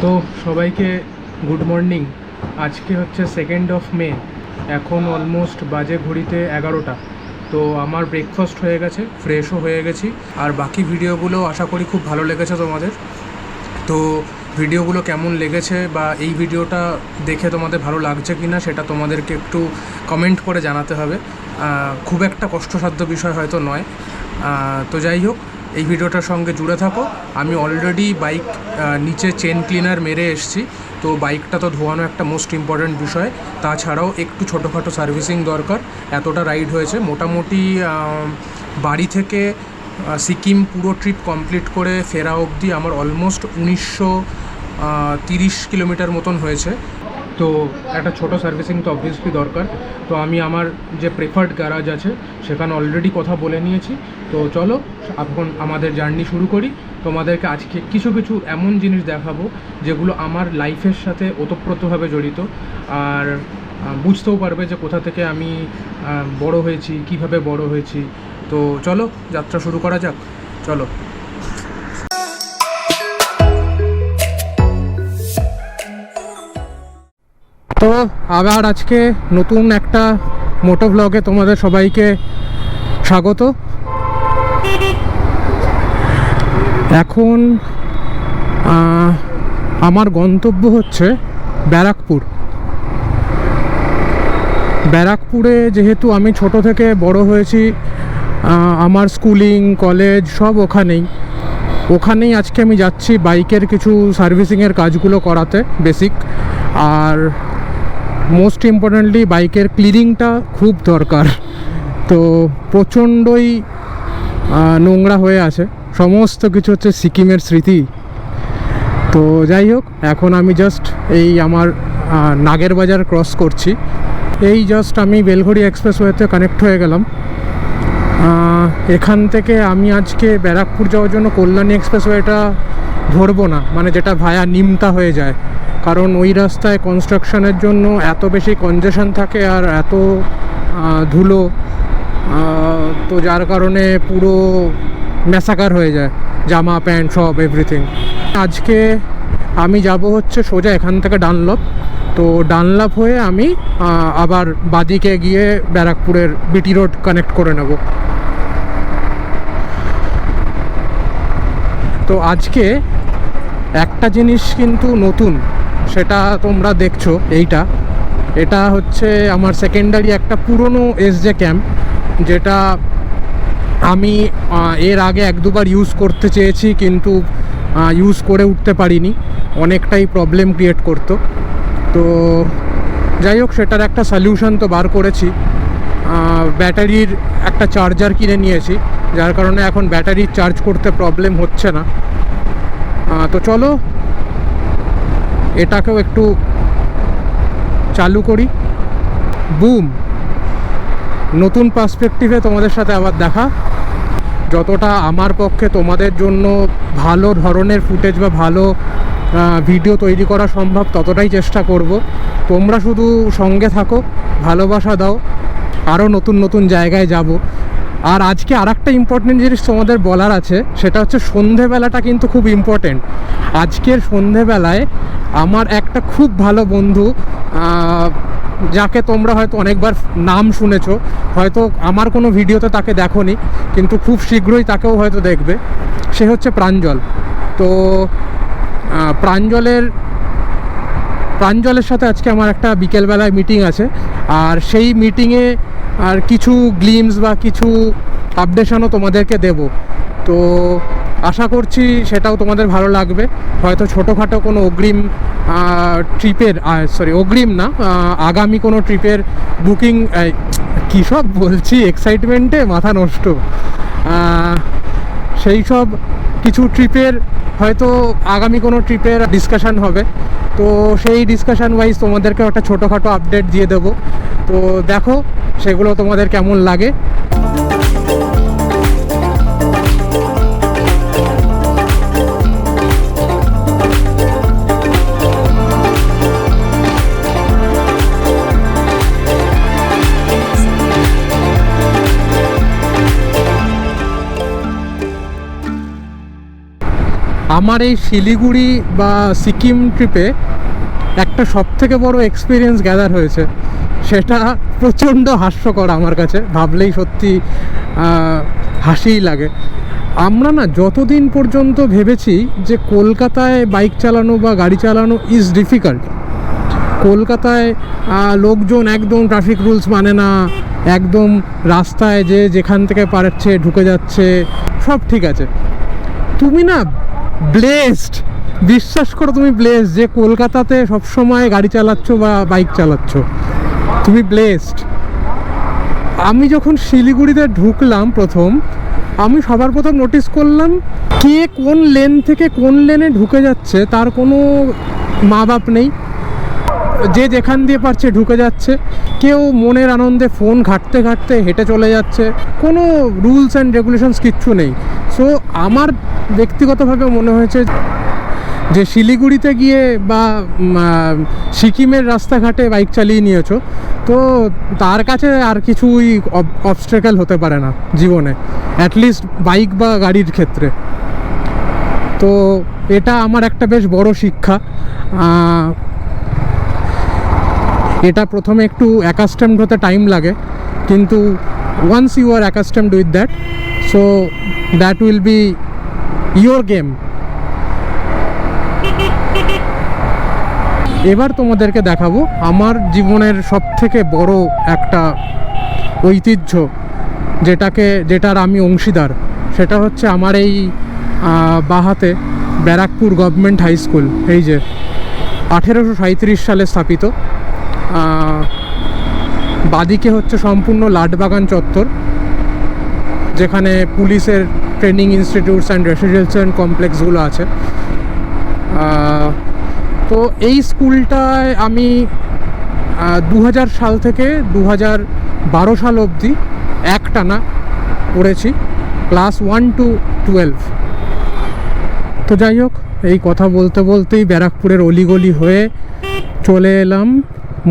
তো সবাইকে good morning. আজকে হচ্ছে 2 মে। এখন অলমোস্ট বাজে ঘড়িতে 11টা। তো আমার ব্রেকফাস্ট হয়ে গেছে, ফ্রেশও হয়ে গেছি। আর বাকি ভিডিওগুলো আশা করি খুব ভালো লেগেছে তোমাদের। তো ভিডিওগুলো কেমন লেগেছে বা এই ভিডিওটা দেখে তোমাদের ভালো লাগছে কি না সেটা তোমাদেরকে একটু কমেন্ট করে জানাতে হবে। খুব একটা কষ্টসাধ্য বিষয় হয়তো নয়। তো যাই হোক, এই ভিডিওটার সঙ্গে জুড়ে থাকো। আমি অলরেডি বাইক নিচে চেন ক্লিনার মেরে এসেছি। তো বাইকটা তো ধোয়ানো একটা মোস্ট ইম্পর্ট্যান্ট বিষয়। তাছাড়াও একটু ছোটোখাটো সার্ভিসিং দরকার। এতটা রাইড হয়েছে মোটামুটি বাড়ি থেকে সিকিম পুরো ট্রিপ কমপ্লিট করে ফেরা অবধি আমার অলমোস্ট 1930 কিলোমিটার মতন হয়েছে। তো একটা ছোটো সার্ভিসিং তো অবভিয়াসলি দরকার। তো আমি আমার যে প্রেফার্ড গ্যারাজ আছে সেখানে অলরেডি কথা বলে নিয়েছি। তো চলো এখন আমাদের জার্নি শুরু করি। তোমাদেরকে আজকে কিছু কিছু এমন জিনিস দেখাবো যেগুলো আমার লাইফের সাথে ওতপ্রোতভাবে জড়িত। আর বুঝতেও পারবে যে কোথা থেকে আমি বড় হয়েছি, কিভাবে বড় হয়েছি। তো চলো যাত্রা শুরু করা যাক। চলো। তো আবার আজকে নতুন একটা মোটো ব্লগে তোমাদের সবাইকে স্বাগত। এখন আমার গন্তব্য হচ্ছে ব্যারাকপুর। ব্যারাকপুরে যেহেতু আমি ছোট থেকে বড় হয়েছি, আমার স্কুলিং কলেজ সব ওখানেই আজকে আমি যাচ্ছি বাইকের কিছু সার্ভিসিংয়ের কাজগুলো করাতে, বেসিক। আর মোস্ট ইম্পর্ট্যান্টলি বাইকের ক্লিনিংটা খুব দরকার। তো প্রচণ্ডই নোংরা হয়ে আছে, সমস্ত কিছু হচ্ছে সিকিমের স্মৃতি। তো যাই হোক, এখন আমি জাস্ট এই আমার নাগের বাজার ক্রস করছি। এই জাস্ট আমি বেলঘড়ি এক্সপ্রেসওয়েতে কানেক্ট হয়ে গেলাম। এখান থেকে আমি আজকে ব্যারাকপুর যাওয়ার জন্য কল্যাণী এক্সপ্রেসওয়েটা ধরবো না, মানে যেটা ভায়া নিমতা হয়ে যায়। কারণ ওই রাস্তায় কনস্ট্রাকশনের জন্য এত বেশি কনজেশন থাকে আর এত ধুলো, তো যার কারণে পুরো ম্যাসাকার হয়ে যায়, জামা প্যান্ট সব এভরিথিং। আজকে আমি যাব হচ্ছে সোজা এখান থেকে ডানলপ। তো ডানলপ হয়ে আমি আবার বাদিকে গিয়ে ব্যারাকপুরের বিটি রোড কানেক্ট করে নেব। তো আজকে একটা জিনিস কিন্তু নতুন, সেটা তোমরা দেখছো। এটা হচ্ছে আমার সেকেন্ডারি একটা পুরনো এসজে ক্যাম্প, যেটা আমি এর আগে 1-2বার ইউজ করতে চেয়েছি, কিন্তু ইউজ করে উঠতে পারিনি, অনেকটাই প্রবলেম ক্রিয়েট করতো। তো যাই হোক, সেটার একটা সলিউশন তো বার করেছি। ব্যাটারির একটা চার্জার কিনে নিয়েছি, যার কারণে এখন ব্যাটারি চার্জ করতে প্রবলেম হচ্ছে না। তো চলো এটাকেও একটু চালু করি। বুম, নতুন পার্সপেক্টিভে তোমাদের সাথে আবার দেখা। যতটা আমার পক্ষে তোমাদের জন্য ভালো ধরনের ফুটেজ বা ভালো ভিডিও তৈরি করা সম্ভব ততটাই চেষ্টা করব। তোমরা শুধু সঙ্গে থাকো, ভালোবাসা দাও, আরও নতুন নতুন জায়গায় যাব। আর আজকে আর একটা ইম্পর্টেন্ট জিনিস তোমাদের বলার আছে, সেটা হচ্ছে সন্ধেবেলাটা কিন্তু খুব ইম্পর্টেন্ট। আজকের সন্ধেবেলায় আমার একটা খুব ভালো বন্ধু, যাকে তোমরা হয়তো অনেকবার নাম শুনেছো, হয়তো আমার কোনো ভিডিওতে তাকে দেখোনি, কিন্তু খুব শীঘ্রই তাকেও হয়তো দেখবে। সে হচ্ছে প্রাঞ্জল। তো প্রাঞ্জলের সাথে আজকে আমার একটা বিকেলবেলায় মিটিং আছে। আর সেই মিটিংয়ে আর কিছু গ্লিমস বা কিছু আপডেশনও তোমাদেরকে দেব। তো আশা করছি সেটাও তোমাদের ভালো লাগবে। হয়তো ছোটোখাটো কোনো আগামী কোনো ট্রিপের বুকিং, কী সব বলছি, এক্সাইটমেন্টে মাথা নষ্ট। সেই সব কিছু ট্রিপের হয়তো আগামী কোনো ট্রিপের ডিসকাশান হবে। তো সেই ডিসকাশান ওয়াইজ তোমাদেরকে একটা ছোটোখাটো আপডেট দিয়ে দেবো। তো দেখো সেগুলো তোমাদের কেমন লাগে। আমার এই শিলিগুড়ি বা সিকিম ট্রিপে একটা সবথেকে বড় এক্সপিরিয়েন্স গ্যাদার হয়েছে, সেটা প্রচণ্ড হাস্যকর আমার কাছে, ভাবলেই সত্যি হাসিই লাগে। আমরা না যতদিন পর্যন্ত ভেবেছি যে কলকাতায় বাইক চালানো বা গাড়ি চালানো ইজ ডিফিকাল্ট, কলকাতায় লোকজন একদম ট্রাফিক রুলস মানে না, একদম রাস্তায় যে যেখান থেকে পারছে ঢুকে যাচ্ছে, সব ঠিক আছে। তুমি না ব্লেসড, বিশ্বাস করো তুমি ব্লেসড যে কলকাতাতে সবসময় গাড়ি চালাচ্ছ বা বাইক চালাচ্ছ, তুমি ব্লেসড। আমি যখন শিলিগুড়িতে ঢুকলাম প্রথম, আমি সবার প্রথম নোটিস করলাম কে কোন লেন থেকে কোন লেনে ঢুকে যাচ্ছে তার কোনো মা বাপ নেই, যে যেখান দিয়ে পারছে ঢুকে যাচ্ছে, কেউ মনের আনন্দে ফোন ঘাঁটতে ঘাঁটতে হেঁটে চলে যাচ্ছে, কোনো রুলস অ্যান্ড রেগুলেশনস কিচ্ছু নেই। সো আমার ব্যক্তিগতভাবে মনে হয়েছে যে শিলিগুড়িতে গিয়ে বা সিকিমের রাস্তাঘাটে বাইক চালিয়ে নিয়েছো তো তার কাছে আর কিছুই অবস্ট্রাকল হতে পারে না জীবনে, অ্যাটলিস্ট বাইক বা গাড়ির ক্ষেত্রে। তো এটা আমার একটা বেশ বড় শিক্ষা। এটা প্রথমে একটু অ্যাকাস্টমড হতে টাইম লাগে, কিন্তু once you are accustomed with that, so that will be your game. এবার তোমাদেরকে দেখাবো আমার জীবনের সবথেকে বড় একটা ঐতিহ্য, যেটার আমি অংশীদার। সেটা হচ্ছে আমার এই বাহাতে ব্যারাকপুর গভর্নমেন্ট হাই স্কুল, এই যে 1837 সালে স্থাপিত। বাদিকে হচ্ছে সম্পূর্ণ লাটবাগান চত্বর, যেখানে পুলিশের ট্রেনিং ইনস্টিটিউটস অ্যান্ড রেসিডেন্সিয়াল কমপ্লেক্সগুলো আছে। তো এই স্কুলটায় আমি 2000 সাল থেকে 2012 সাল অবধি একটানা পড়েছি, ক্লাস 1 to 12। তো যাই হোক, এই কথা বলতে বলতেই ব্যারাকপুরের অলিগলি হয়ে চলে এলাম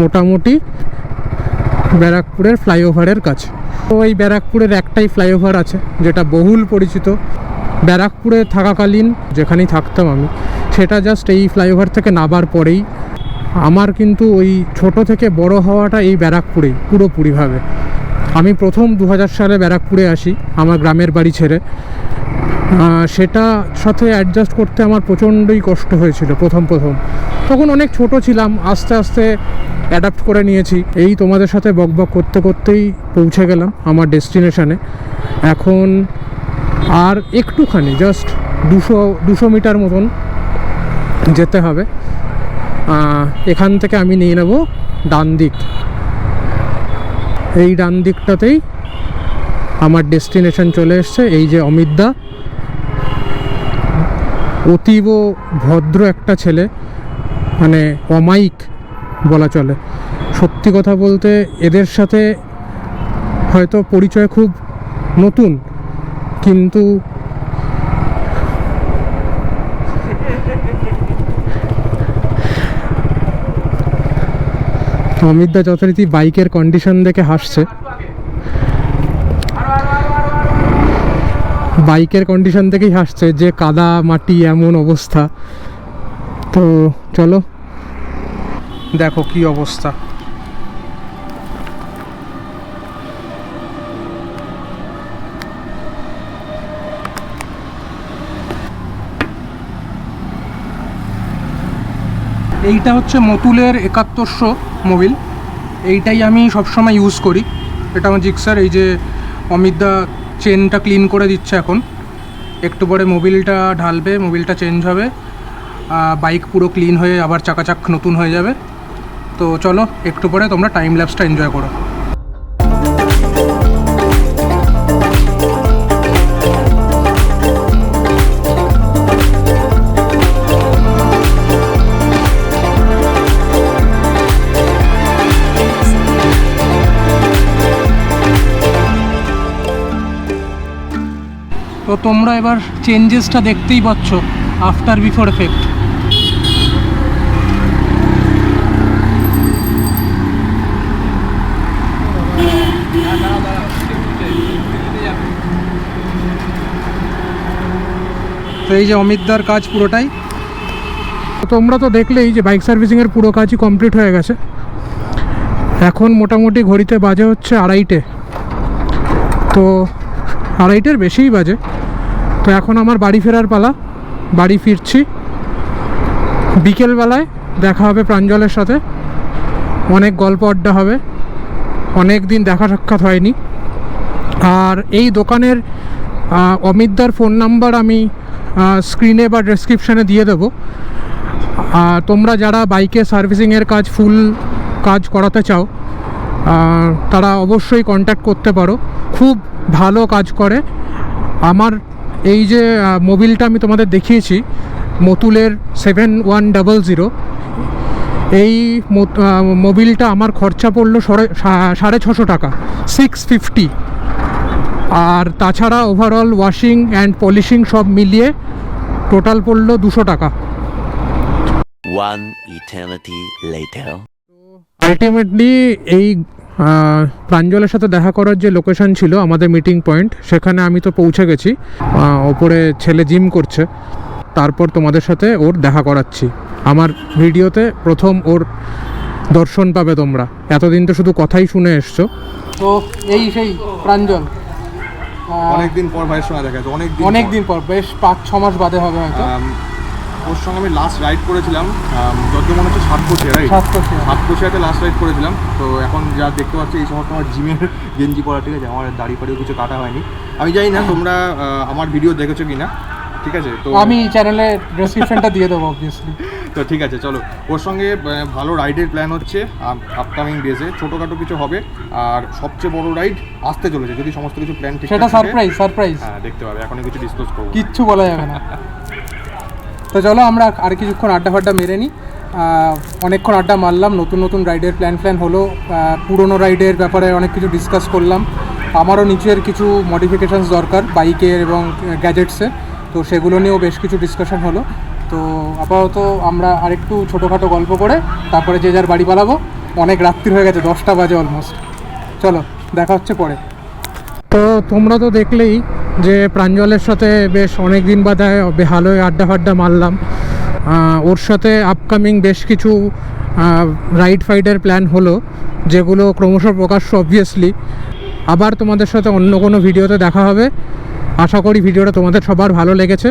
মোটামুটি ব্যারাকপুরের ফ্লাইওভারের কাছে। তো এই ব্যারাকপুরের একটাই ফ্লাইওভার আছে যেটা বহুল পরিচিত। ব্যারাকপুরে থাকাকালীন যেখানেই থাকতাম আমি, সেটা জাস্ট এই ফ্লাইওভার থেকে নামার পরেই। আমার কিন্তু ওই ছোট থেকে বড় হওয়াটা এই ব্যারাকপুরেই পুরোপুরিভাবে। আমি প্রথম 2000 সালে ব্যারাকপুরে আসি আমার গ্রামের বাড়ি ছেড়ে। সেটা সাথে অ্যাডজাস্ট করতে আমার প্রচণ্ডই কষ্ট হয়েছিল প্রথম। তখন অনেক ছোট ছিলাম, আস্তে আস্তে অ্যাডাপ্ট করে নিয়েছি। এই তোমাদের সাথে বকবক করতে করতেই পৌঁছে গেলাম আমার ডেস্টিনেশনে। এখন আর একটুখানি জাস্ট 200 মিটার মতন যেতে হবে। এখান থেকে আমি নিয়ে নেব ডান দিক। এই ডান দিকটাতেই আমার ডেস্টিনেশন চলে এসছে। এই যে অমিতদা, অতীব ভদ্র একটা ছেলে, মানে অমায়িক বলা চলে। সত্যি কথা বলতে এদের সাথে হয়তো পরিচয় খুব নতুন, কিন্তু অমিতদা যথারীতি বাইকের কন্ডিশন দেখে হাসছে। বাইকের কন্ডিশন দেখেই হাসছে যে কাদা মাটি এমন অবস্থা। তো চলো, দেখো কি অবস্থা। এইটা হচ্ছে মতুলের 7100 মোবিল, এইটাই আমি সবসময় ইউজ করি। এটা আমার জিক্সার। এই যে অমিতদা চেনটা ক্লিন করে দিচ্ছে এখন, একটু পরে মোবিলটা ঢালবে, মোবিলটা চেঞ্জ হবে, বাইক পুরো ক্লিন হয়ে আবার চাকাচাক নতুন হয়ে যাবে। তো চলো একটু পরে তোমরা টাইম ল্যাপসটা এনজয় করো। তো তোমরা এবার চেঞ্জেসটা দেখতেই পাচ্ছ, আফটার বিফোর এফেক্ট। তো এই যে অমিতদার কাজ পুরোটাই। তোমরা তো দেখলেই যে বাইক সার্ভিসিংয়ের পুরো কাজই কমপ্লিট হয়ে গেছে। এখন মোটামুটি ঘড়িতে বাজে হচ্ছে 2:30, তো 2:30-এর বেশিই বাজে। তো এখন আমার বাড়ি ফেরার পালা, বাড়ি ফিরছি। বিকেলবেলায় দেখা হবে প্রাঞ্জলের সাথে, অনেক গল্প আড্ডা হবে, অনেক দিন দেখা সাক্ষাৎ হয়নি। আর এই দোকানের অমিতদার ফোন নাম্বার আমি স্ক্রিনে বা ডেসক্রিপশানে দিয়ে দেবো। তোমরা যারা বাইকে সার্ভিসিংয়ের কাজ ফুল কাজ করাতে চাও তারা অবশ্যই কন্ট্যাক্ট করতে পারো, খুব ভালো কাজ করে। আমার এই যে মোবিলটা আমি তোমাদের দেখিয়েছি, মতুলের 7100, এই মোবিলটা আমার খরচা পড়লো 650 টাকা, 650। আর তাছাড়া ওভারঅল ওয়াশিং অ্যান্ড পলিশিং সব মিলিয়ে টোটাল পড়লো 200 টাকা। আলটিমেটলি এই প্রাঞ্জলের সাথে দেখা করার যে লোকেশন ছিল আমাদের মিটিং পয়েন্ট, সেখানে আমি তো পৌঁছে গেছি। ওপরে ছেলে জিম করছে, তারপর তোমাদের সাথে ওর দেখা করাচ্ছি। আমার ভিডিওতে প্রথম ওর দর্শন পাবে তোমরা, এতদিন তো শুধু কথাই শুনে এসছো। তো এই সেই প্রাঞ্জল, অনেকদিন পর ভাইয়ের সঙ্গে দেখা গেছে, অনেক দিন পর, বেশ 5-6 মাস বাদে হবে হয়তো। ওর সঙ্গে আমি লাস্ট রাইড করেছিলাম যত মনে হচ্ছে 7 লাস্ট রাইড করেছিলাম। তো এখন যা দেখতে পাচ্ছি এই সমস্ত আমার জিমের গেঞ্জি পরা, ঠিক আছে, আমার দাড়ি ফাড়িও কিছু কাটা হয়নি। আমি জানি না তোমরা আমার ভিডিও দেখেছো কিনা, ঠিক আছে, তো আমি চ্যানেলে ডেসক্রিপশনটা দিয়ে দেবো অবভিয়াসলি। তো ঠিক আছে, চলো ওর সঙ্গে ভালো রাইডের প্ল্যান হচ্ছে আপকামিং ডেজে, ছোটোখাটো কিছু হবে। আর সবচেয়ে বড় রাইড আসতে চলেছে, যদি সমস্ত কিছু প্ল্যান ঠিক সেটা সারপ্রাইজ। হ্যাঁ, দেখতে পাবে, এখন কিছু ডিসক্লোজ করবো, কিচ্ছু বলা যাবে না। তো চলো আমরা আর কিছুক্ষণ আড্ডা ফাড্ডা মেরে নিই। অনেকক্ষণ আড্ডা মারলাম, নতুন রাইডের প্ল্যান হলো, পুরনো রাইডের ব্যাপারে অনেক কিছু ডিসকাস করলাম। আমারও নিচের কিছু মডিফিকেশানস দরকার বাইকের এবং গ্যাজেটসের, তো সেগুলো নিয়েও বেশ কিছু ডিসকাশন হলো। তো আপাতত আমরা আরেকটু ছোটোখাটো গল্প করে তারপরে যে যার বাড়ি পালাবো। অনেক রাত্রি হয়ে গেছে, 10টা বাজে অলমোস্ট। চলো দেখা হচ্ছে পরে। তো তোমরা তো দেখলেই যে প্রাঞ্জলের সাথে বেশ অনেক দিন বাদে ভালোই আড্ডা ফাড্ডা মারলাম। ওর সাথে আপকামিং বেশ কিছু রাইড ফাইডের প্ল্যান হলো, যেগুলো ক্রমশ প্রকাশ্য অবভিয়াসলি। আবার তোমাদের সাথে অন্য কোনো ভিডিওতে দেখা হবে। আশা করি ভিডিওটা তোমাদের সবার ভালো লেগেছে।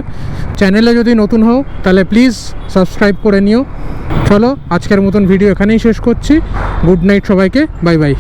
চ্যানেলে যদি নতুন হও তাহলে প্লিজ সাবস্ক্রাইব করে নিও। চলো আজকের মতন ভিডিও এখানেই শেষ করছি। গুড নাইট সবাইকে, বাই বাই।